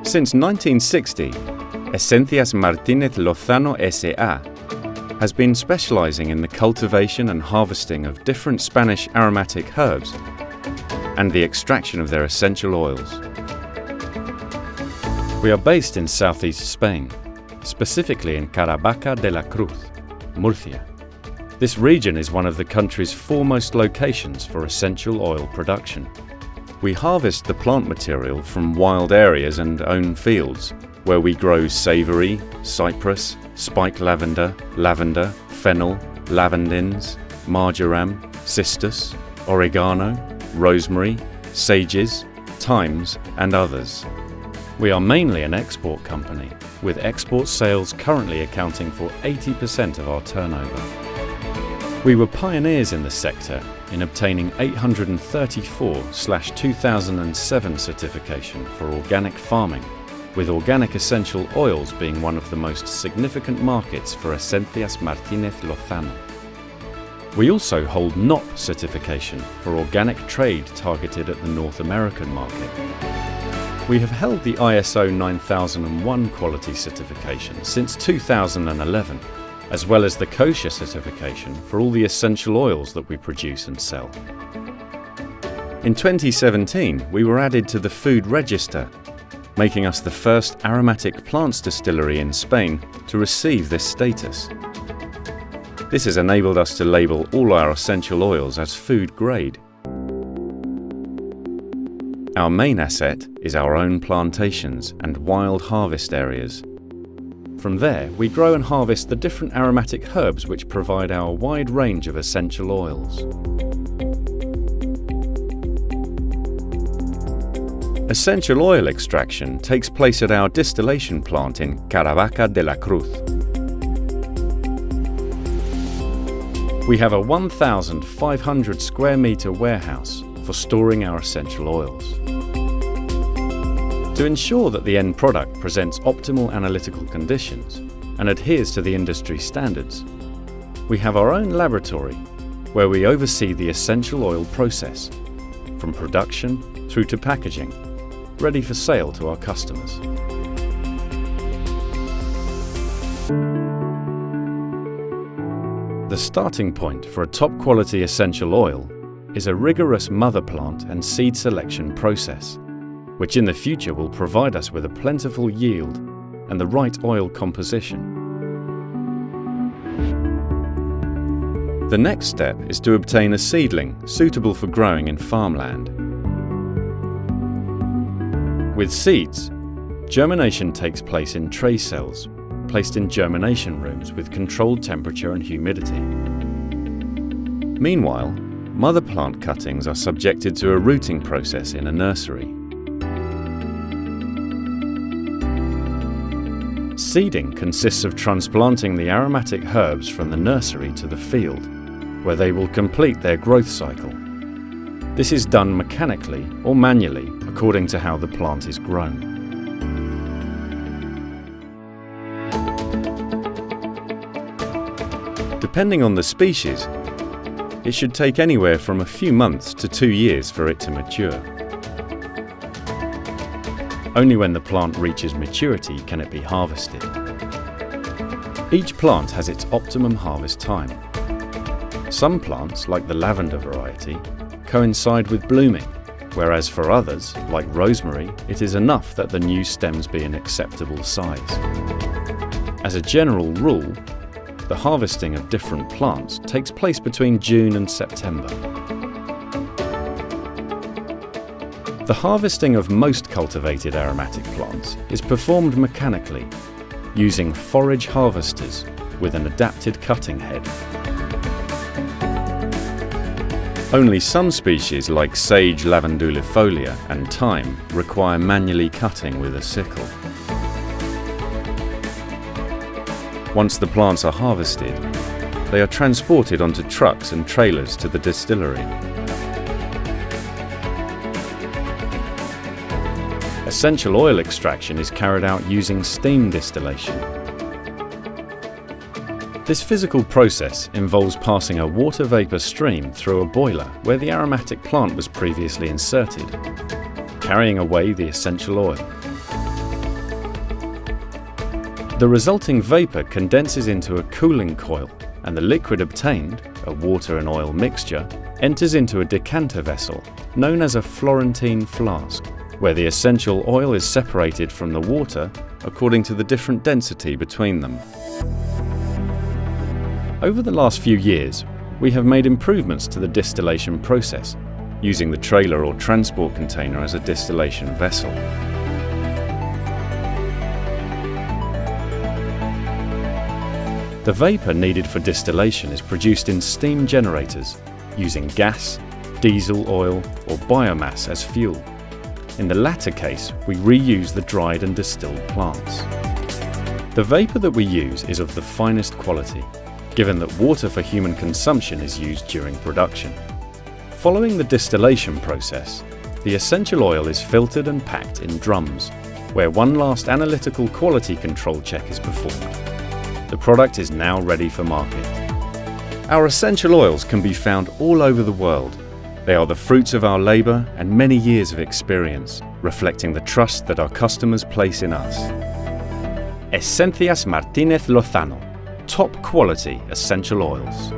Since 1960, Esencias Martinez Lozano S.A. has been specializing in the cultivation and harvesting of different Spanish aromatic herbs and the extraction of their essential oils. We are based in southeast Spain, specifically in Caravaca de la Cruz, Murcia. This region is one of the country's foremost locations for essential oil production. We harvest the plant material from wild areas and own fields, where we grow savory, cypress, spike lavender, lavender, fennel, lavandins, marjoram, cistus, oregano, rosemary, sages, thymes, and others. We are mainly an export company, with export sales currently accounting for 80% of our turnover. We were pioneers in the sector in obtaining 834/2007 certification for organic farming, with organic essential oils being one of the most significant markets for Esencias Martinez Lozano. We also hold NOP certification for organic trade targeted at the North American market. We have held the ISO 9001 quality certification since 2011, as well as the kosher certification for all the essential oils that we produce and sell. In 2017, we were added to the Food Register, making us the first aromatic plants distillery in Spain to receive this status. This has enabled us to label all our essential oils as food grade. Our main asset is our own plantations and wild harvest areas. From there, we grow and harvest the different aromatic herbs which provide our wide range of essential oils. Essential oil extraction takes place at our distillation plant in Caravaca de la Cruz. We have a 1,500 square metre warehouse for storing our essential oils. To ensure that the end product presents optimal analytical conditions and adheres to the industry standards, we have our own laboratory where we oversee the essential oil process, from production through to packaging, ready for sale to our customers. The starting point for a top-quality essential oil is a rigorous mother plant and seed selection process, which in the future will provide us with a plentiful yield and the right oil composition. The next step is to obtain a seedling suitable for growing in farmland. With seeds, germination takes place in tray cells, placed in germination rooms with controlled temperature and humidity. Meanwhile, mother plant cuttings are subjected to a rooting process in a nursery. Seeding consists of transplanting the aromatic herbs from the nursery to the field, where they will complete their growth cycle. This is done mechanically or manually according to how the plant is grown. Depending on the species, it should take anywhere from a few months to 2 years for it to mature. Only when the plant reaches maturity can it be harvested. Each plant has its optimum harvest time. Some plants, like the lavender variety, coincide with blooming, whereas for others, like rosemary, it is enough that the new stems be an acceptable size. As a general rule, the harvesting of different plants takes place between June and September. The harvesting of most cultivated aromatic plants is performed mechanically, using forage harvesters with an adapted cutting head. Only some species like sage lavandulifolia and thyme require manually cutting with a sickle. Once the plants are harvested, they are transported onto trucks and trailers to the distillery. Essential oil extraction is carried out using steam distillation. This physical process involves passing a water vapor stream through a boiler where the aromatic plant was previously inserted, carrying away the essential oil. The resulting vapor condenses into a cooling coil, and the liquid obtained, a water and oil mixture, enters into a decanter vessel known as a Florentine flask, where the essential oil is separated from the water according to the different density between them. Over the last few years, we have made improvements to the distillation process, using the trailer or transport container as a distillation vessel. The vapor needed for distillation is produced in steam generators, using gas, diesel oil, or biomass as fuel. In the latter case, we reuse the dried and distilled plants. The vapor that we use is of the finest quality, given that water for human consumption is used during production. Following the distillation process, the essential oil is filtered and packed in drums, where one last analytical quality control check is performed. The product is now ready for market. Our essential oils can be found all over the world. They are the fruits of our labor and many years of experience, reflecting the trust that our customers place in us. Esencias Martinez Lozano, top quality essential oils.